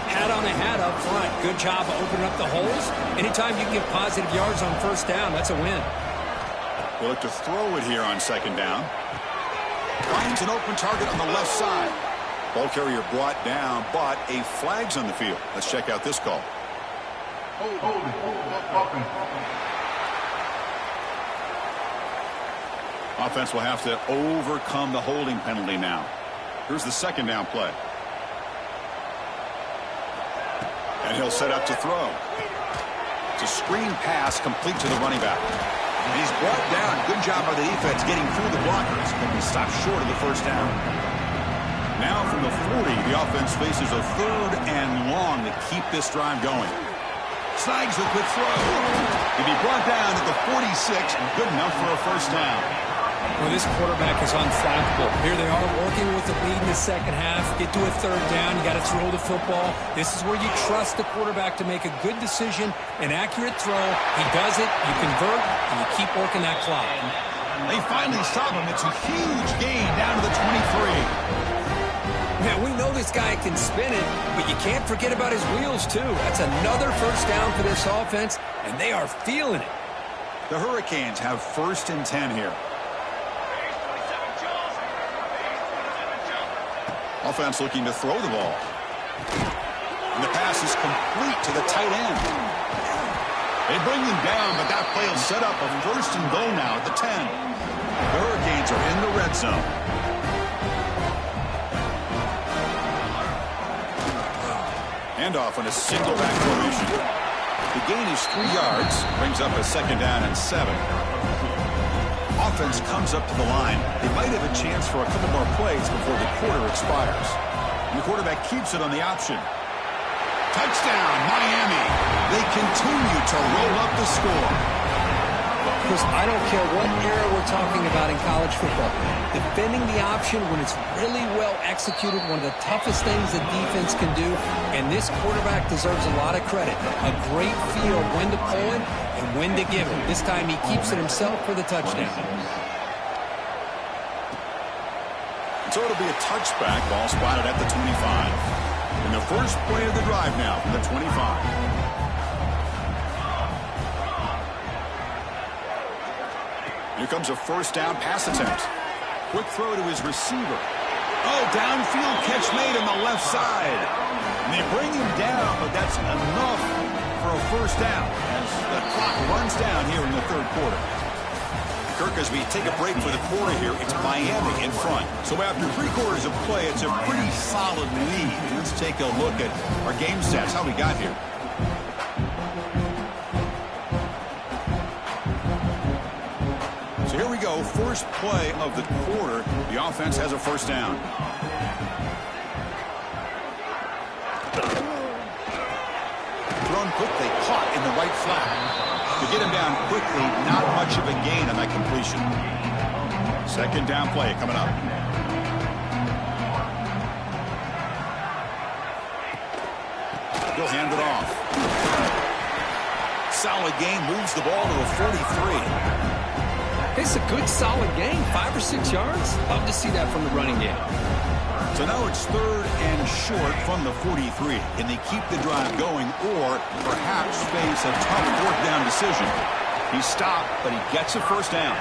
Hat on a hat up front. Good job of opening up the holes. Anytime you can get positive yards on first down, that's a win. We'll look to throw it here on second down. Finds an open target on the left side. Ball carrier brought down, but a flag's on the field. Let's check out this call. Offense will have to overcome the holding penalty now. Here's the second down play. And he'll set up to throw. It's a screen pass complete to the running back. And he's brought down. Good job by the defense getting through the blockers. But he stopped short of the first down. Now from the 40, the offense faces a third and long to keep this drive going. Snags the quick throw. He'll be brought down at the 46. Good enough for a first down. Well, this quarterback is unflappable. Here they are working with the lead in the second half. Get to a third down. You got to throw the football. This is where you trust the quarterback to make a good decision, an accurate throw. He does it. You convert, and you keep working that clock. They finally stop him. It's a huge gain down to the 23. Now, we know this guy can spin it, but you can't forget about his wheels, too. That's another first down for this offense, and they are feeling it. The Hurricanes have first and 10 here. Offense looking to throw the ball. And the pass is complete to the tight end. They bring him down, but that play will set up a first and goal now at the 10. The Hurricanes are in the red zone. Handoff on a single back formation. The gain is 3 yards, brings up a second down and 7. Offense comes up to the line. They might have a chance for a couple more plays before the quarter expires. And the quarterback keeps it on the option. Touchdown, Miami. They continue to roll up the score. Chris, I don't care what era we're talking about in college football. Defending the option when it's really well executed, one of the toughest things that defense can do, and this quarterback deserves a lot of credit. A great feel of when to pull it and when to give it. This time he keeps it himself for the touchdown. So it'll be a touchback, ball spotted at the 25. And the first play of the drive now from the 25. Here comes a first down pass attempt. Quick throw to his receiver. Oh, downfield catch made on the left side. And they bring him down, but that's enough for a first down as the clock runs down here in the third quarter. Kirk, as we take a break for the quarter here, it's Miami in front. So after 3 quarters of play, it's a pretty solid lead. Let's take a look at our game stats, how we got here. So here we go, first play of the quarter. The offense has a first down. Thrown quickly, caught in the right flat. To get him down quickly, not much of a gain on that completion. Second down play coming up. He'll hand it off. Solid gain, moves the ball to a 43. It's a good, solid gain, 5 or 6 yards. Love to see that from the running game. So now it's third and short from the 43. Can they keep the drive going or perhaps face a tough fourth down decision? He stopped, but he gets a first down.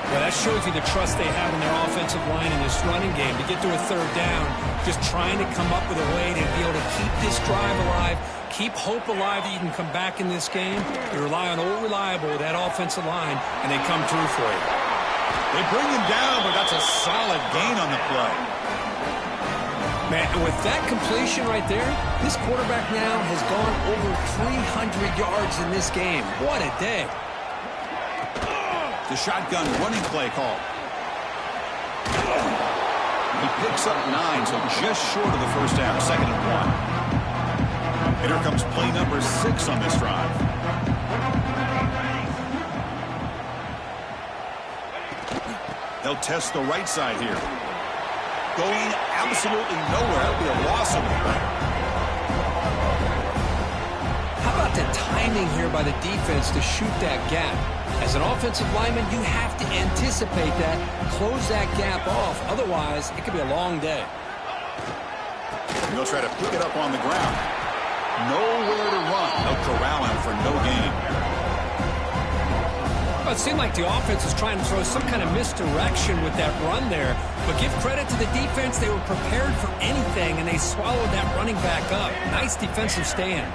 Well, that shows you the trust they have in their offensive line in this running game. To get to a third down, just trying to come up with a way to be able to keep this drive alive, keep hope alive that you can come back in this game. You rely on old reliable, that offensive line, and they come through for you. They bring him down, but that's a solid gain on the play. Man, and with that completion right there, this quarterback now has gone over 300 yards in this game. What a day. The shotgun running play call. He picks up 9, so just short of the first down, 2nd and 1. And here comes play number 6 on this drive. They'll test the right side here. Going absolutely nowhere. That'll be a loss of the play. How about the timing here by the defense to shoot that gap? As an offensive lineman, you have to anticipate that, close that gap off. Otherwise, it could be a long day. And they'll try to pick it up on the ground. Nowhere to run. They'll corral him for no gain. Well, it seemed like the offense was trying to throw some kind of misdirection with that run there. But give credit to the defense. They were prepared for anything, and they swallowed that running back up. Nice defensive stand.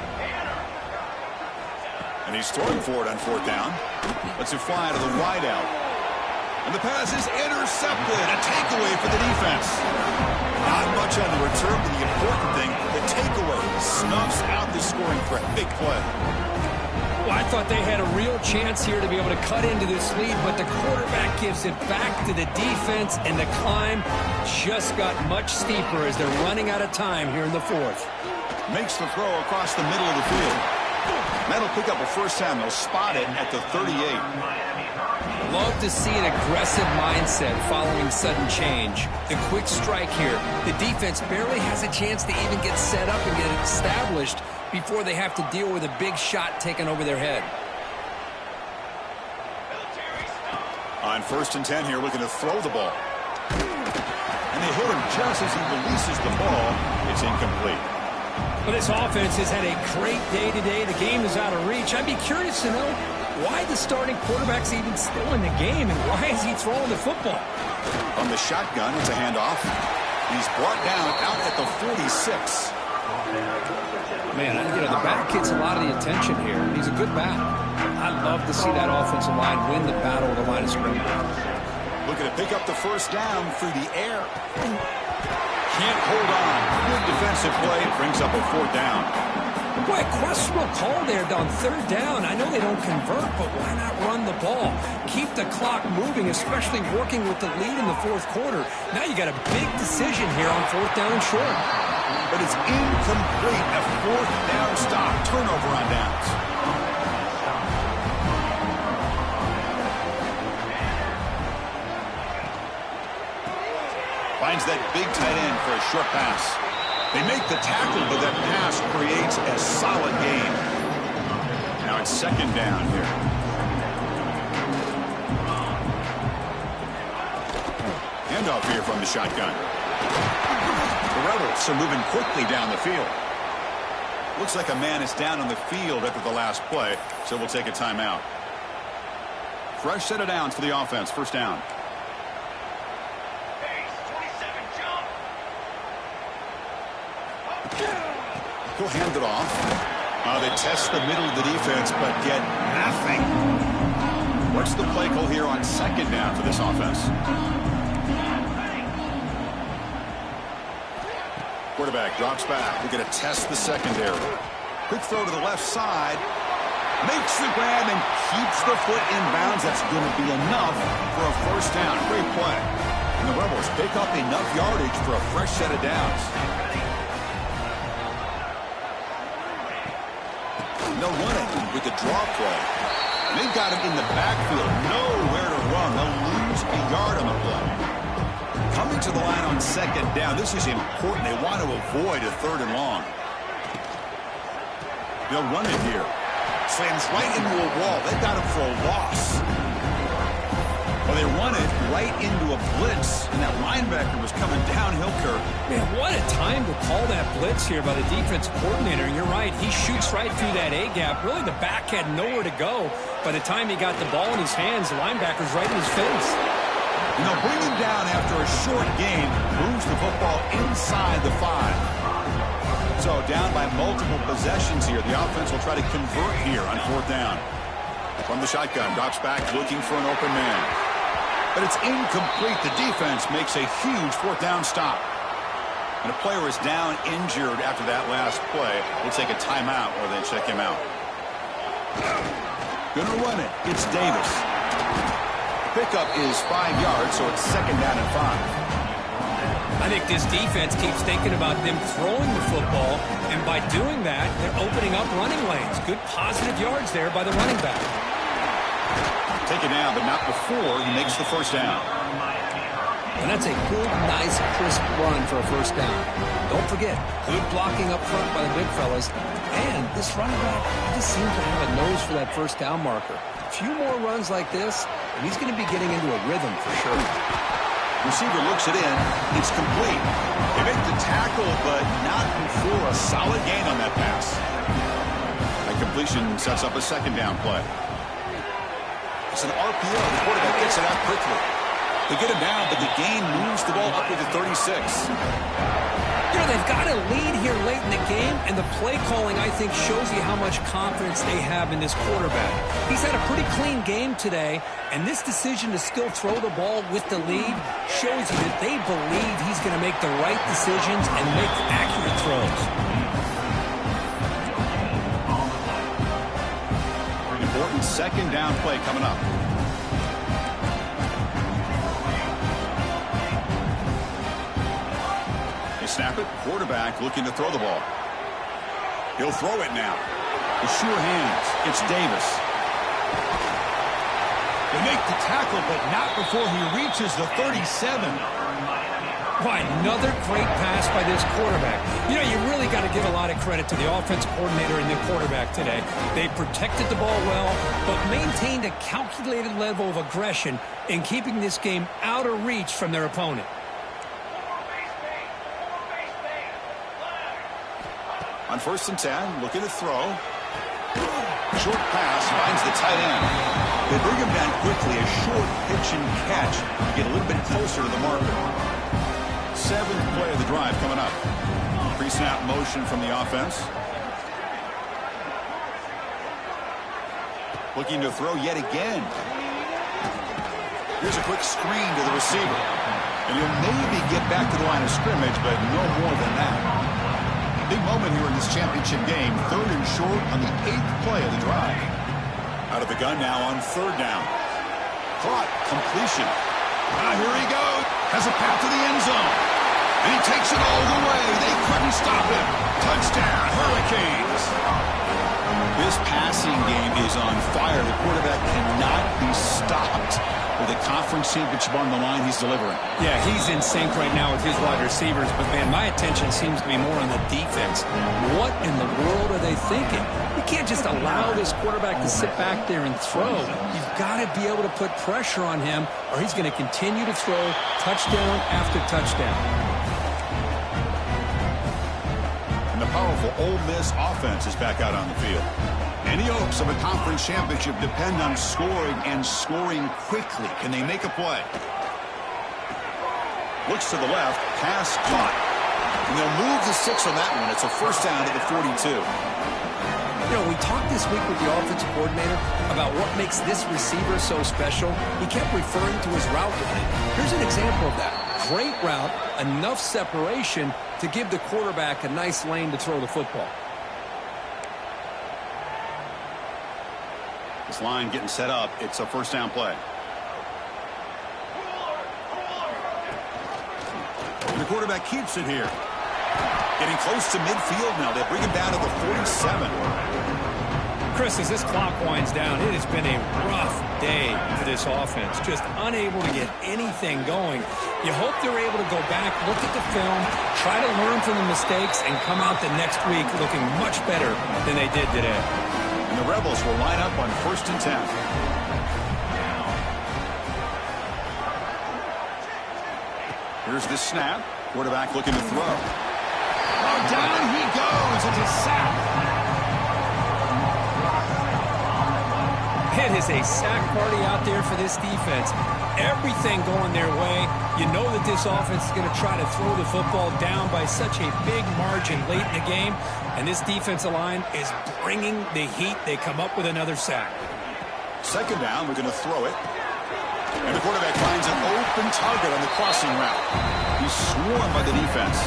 And he's throwing for it on 4th down. Lets it fly to the wideout. And the pass is intercepted. A takeaway for the defense. Not much on the return, but the important thing, the takeaway snuffs out the scoring threat. Big play. Well, I thought they had a real chance here to be able to cut into this lead, but the quarterback gives it back to the defense, and the climb just got much steeper as they're running out of time here in the 4th. Makes the throw across the middle of the field. That'll pick up a first down. They'll spot it at the 38. Love to see an aggressive mindset following sudden change. The quick strike here. The defense barely has a chance to even get set up and get established before they have to deal with a big shot taken over their head. On 1st and 10 here, looking to throw the ball. And they hit him just as he releases the ball. It's incomplete. Well, this offense has had a great day today. The game is out of reach. I'd be curious to know why the starting quarterback's even still in the game and why is he throwing the football? On the shotgun, it's a handoff. He's brought down out at the 46. Man, you know, the back gets a lot of the attention here. He's a good back. I'd love to see that offensive line win the battle of the line of scrimmage. Looking to pick up the first down through the air. Can't hold on. Good defensive play. Brings up a 4th down. Boy, a questionable call there on 3rd down. I know they don't convert, but why not run the ball? Keep the clock moving, especially working with the lead in the 4th quarter. Now you got a big decision here on 4th down and short. But it's incomplete. A 4th down stop. Turnover on downs. Finds that big tight end for a short pass. They make the tackle, but that pass creates a solid gain. Now it's 2nd down here. Handoff here from the shotgun. The Rebels are moving quickly down the field. Looks like a man is down on the field after the last play, so we'll take a timeout. Fresh set of downs for the offense. First down. He'll hand it off. They test the middle of the defense, but get nothing. What's the play call here on 2nd down for this offense? Quarterback drops back. We're going to test the secondary. Quick throw to the left side. Makes the grab and keeps the foot in bounds. That's going to be enough for a first down. Great play. And the Rebels pick up enough yardage for a fresh set of downs. They'll run it with the draw play. They've got him in the backfield. Nowhere to run. They'll gains a yard on the play. Coming to the line on second down, this is important. They want to avoid a 3rd and long. They'll run it here. Slams right into a wall. They got him for a loss. Well, they run it right into a blitz, and that linebacker was coming downhill, Kirk. Man, what a time to call that blitz here by the defense coordinator. And you're right, he shoots right through that A-gap. Really, the back had nowhere to go. By the time he got the ball in his hands, the linebacker's right in his face. You know, bring him down after a short game moves the football inside the 5. So down by multiple possessions here. The offense will try to convert here on 4th down. From the shotgun, drops back looking for an open man. But it's incomplete. The defense makes a huge 4th down stop. And a player is down injured after that last play. We'll take a timeout or they check him out. Gonna run it. It's Davis. Pickup is 5 yards, so it's 2nd down and 5. I think this defense keeps thinking about them throwing the football, and by doing that, they're opening up running lanes. Good positive yards there by the running back. Take it down, but not before he makes the 1st down. And that's a good, nice, crisp run for a 1st down. Don't forget, good blocking up front by the big fellas. And this running back just seems to have a nose for that 1st down marker. A few more runs like this, and he's going to be getting into a rhythm for sure. Receiver looks it in. It's complete. They make the tackle, but not before a solid gain on that pass. That completion sets up a 2nd down play. It's an RPO. The quarterback gets it out quickly. They get him down, but the gain moves the ball up to the 36. You know, they've got a lead here late in the game, and the play calling, I think, shows you how much confidence they have in this quarterback. He's had a pretty clean game today, and this decision to still throw the ball with the lead shows you that they believe he's going to make the right decisions and make accurate throws. Important 2nd down play coming up. They snap it. Quarterback looking to throw the ball. He'll throw it now. With sure hands. It's Davis. They make the tackle, but not before he reaches the 37. Why, another great pass by this quarterback. You know, you really got to give a lot of credit to the offensive coordinator and the quarterback today. They protected the ball well, but maintained a calculated level of aggression in keeping this game out of reach from their opponent. On 1st and 10, looking to throw. Short pass finds the tight end. They bring him down quickly. A short pitch and catch to get a little bit closer to the marker. 7th play of the drive coming up. Pre-snap motion from the offense. Looking to throw yet again. Here's a quick screen to the receiver. And he'll maybe get back to the line of scrimmage, but no more than that. Big moment here in this championship game. 3rd and short on the 8th play of the drive. Out of the gun now on 3rd down. Caught. Completion. Here he goes. Has a path to the end zone. And he takes it all the way. They couldn't stop him. Touchdown, Hurricanes. This passing game is on fire. The quarterback cannot be stopped. With a conference championship on the line, he's delivering. Yeah, he's in sync right now with his wide receivers. But, man, my attention seems to be more on the defense. What in the world are they thinking? You can't just allow this quarterback to sit back there and throw. You've got to be able to put pressure on him, or he's going to continue to throw touchdown after touchdown. And the powerful Ole Miss offense is back out on the field. Any hopes of a conference championship depend on scoring and scoring quickly. Can they make a play? Looks to the left, pass caught. And they'll move the 6 on that one. It's a 1st down to the 42. You know, we talked this week with the offensive coordinator about what makes this receiver so special. He kept referring to his route running. Here's an example of that. Great route, enough separation to give the quarterback a nice lane to throw the football. This line getting set up. It's a 1st down play. And the quarterback keeps it here. Getting close to midfield now. They bring him down to the 47. Chris, as this clock winds down, it has been a rough day for this offense. Just unable to get anything going. You hope they're able to go back, look at the film, try to learn from the mistakes, and come out the next week looking much better than they did today. And the Rebels will line up on 1st and 10. Here's the snap. Quarterback looking to throw. Oh, down he goes. It's a sack. It is a sack party out there for this defense. Everything going their way. You know that this offense is going to try to throw the football down by such a big margin late in the game. And this defensive line is bringing the heat. They come up with another sack. 2nd down, we're going to throw it. And the quarterback finds an open target on the crossing route. He's swarmed by the defense.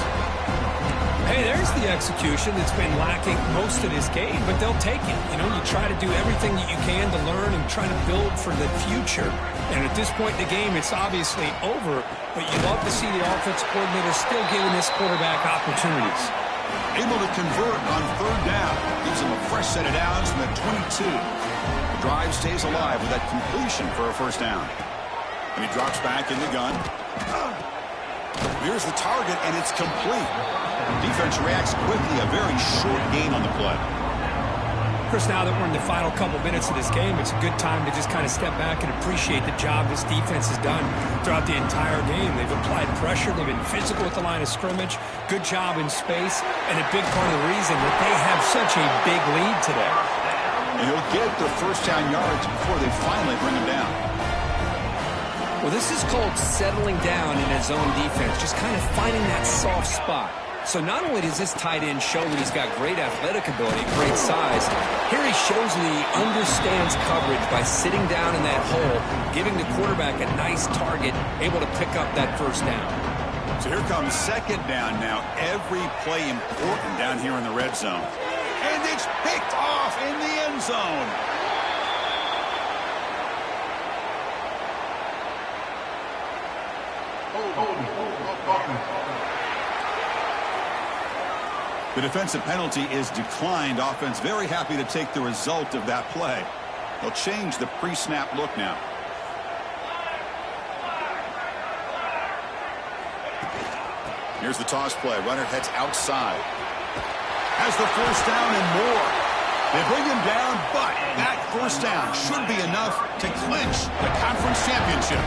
Hey, there's the execution that's been lacking most of this game, but they'll take it. You know, you try to do everything that you can to learn and try to build for the future. And at this point in the game, it's obviously over, but you love to see the offensive coordinator still giving this quarterback opportunities. Able to convert on 3rd down. Gives him a fresh set of downs from the 22. The drive stays alive with that completion for a 1st down. And he drops back in the gun. Here's the target, and it's complete. Defense reacts quickly. A very short gain on the play. Chris, now that we're in the final couple minutes of this game, it's a good time to just kind of step back and appreciate the job this defense has done throughout the entire game. They've applied pressure. They've been physical at the line of scrimmage. Good job in space. And a big part of the reason that they have such a big lead today. And he'll get the 1st down yards before they finally bring him down. Well, this is called settling down in his own defense, just kind of finding that soft spot. So not only does this tight end show that he's got great athletic ability, great size, here he shows that he understands coverage by sitting down in that hole, giving the quarterback a nice target, able to pick up that 1st down. So here comes 2nd down now. Every play important down here in the red zone. And it's picked off in the end zone. The defensive penalty is declined. Offense very happy to take the result of that play. They'll change the pre-snap look now. Here's the toss play. Runner heads outside. Has the 1st down and more. They bring him down, but that 1st down should be enough to clinch the conference championship.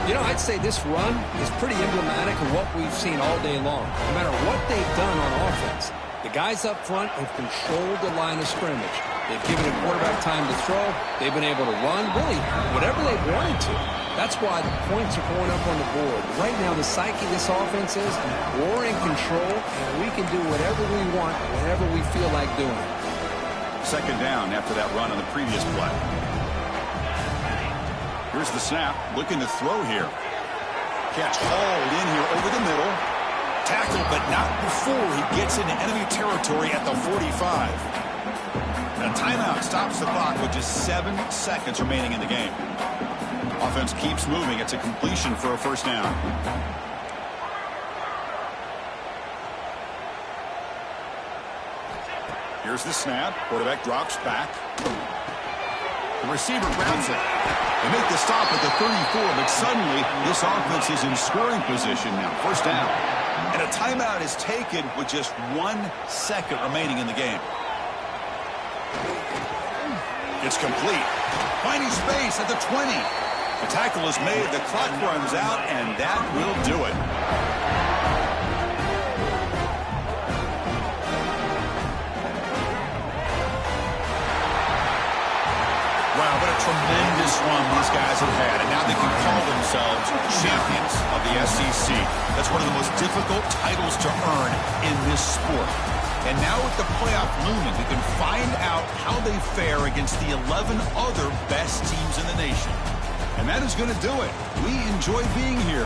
You know, I'd say this run is pretty emblematic of what we've seen all day long. No matter what they've done on offense, the guys up front have controlled the line of scrimmage. They've given the quarterback time to throw. They've been able to run, really, whatever they wanted to. That's why the points are going up on the board. Right now, the psyche of this offense is we're in control, and we can do whatever we want, whenever we feel like doing it. 2nd down after that run on the previous play. Here's the snap, looking to throw here. Catch hauled in here over the middle. Tackle, but not before he gets into enemy territory at the 45. A timeout stops the clock with just 7 seconds remaining in the game. Offense keeps moving. It's a completion for a 1st down. Here's the snap. Quarterback drops back. The receiver grabs it. They make the stop at the 34, but suddenly this offense is in scoring position now. 1st down. And a timeout is taken with just 1 second remaining in the game. It's complete. Finding space at the 20. The tackle is made, the clock runs out, and that will do it. Wow, what a tremendous run these guys have had, and now they can call themselves champions of the SEC. That's one of the most difficult titles to earn in this sport. And now with the playoff looming, we can find out how they fare against the 11 other best teams in the nation. And that is going to do it. We enjoy being here.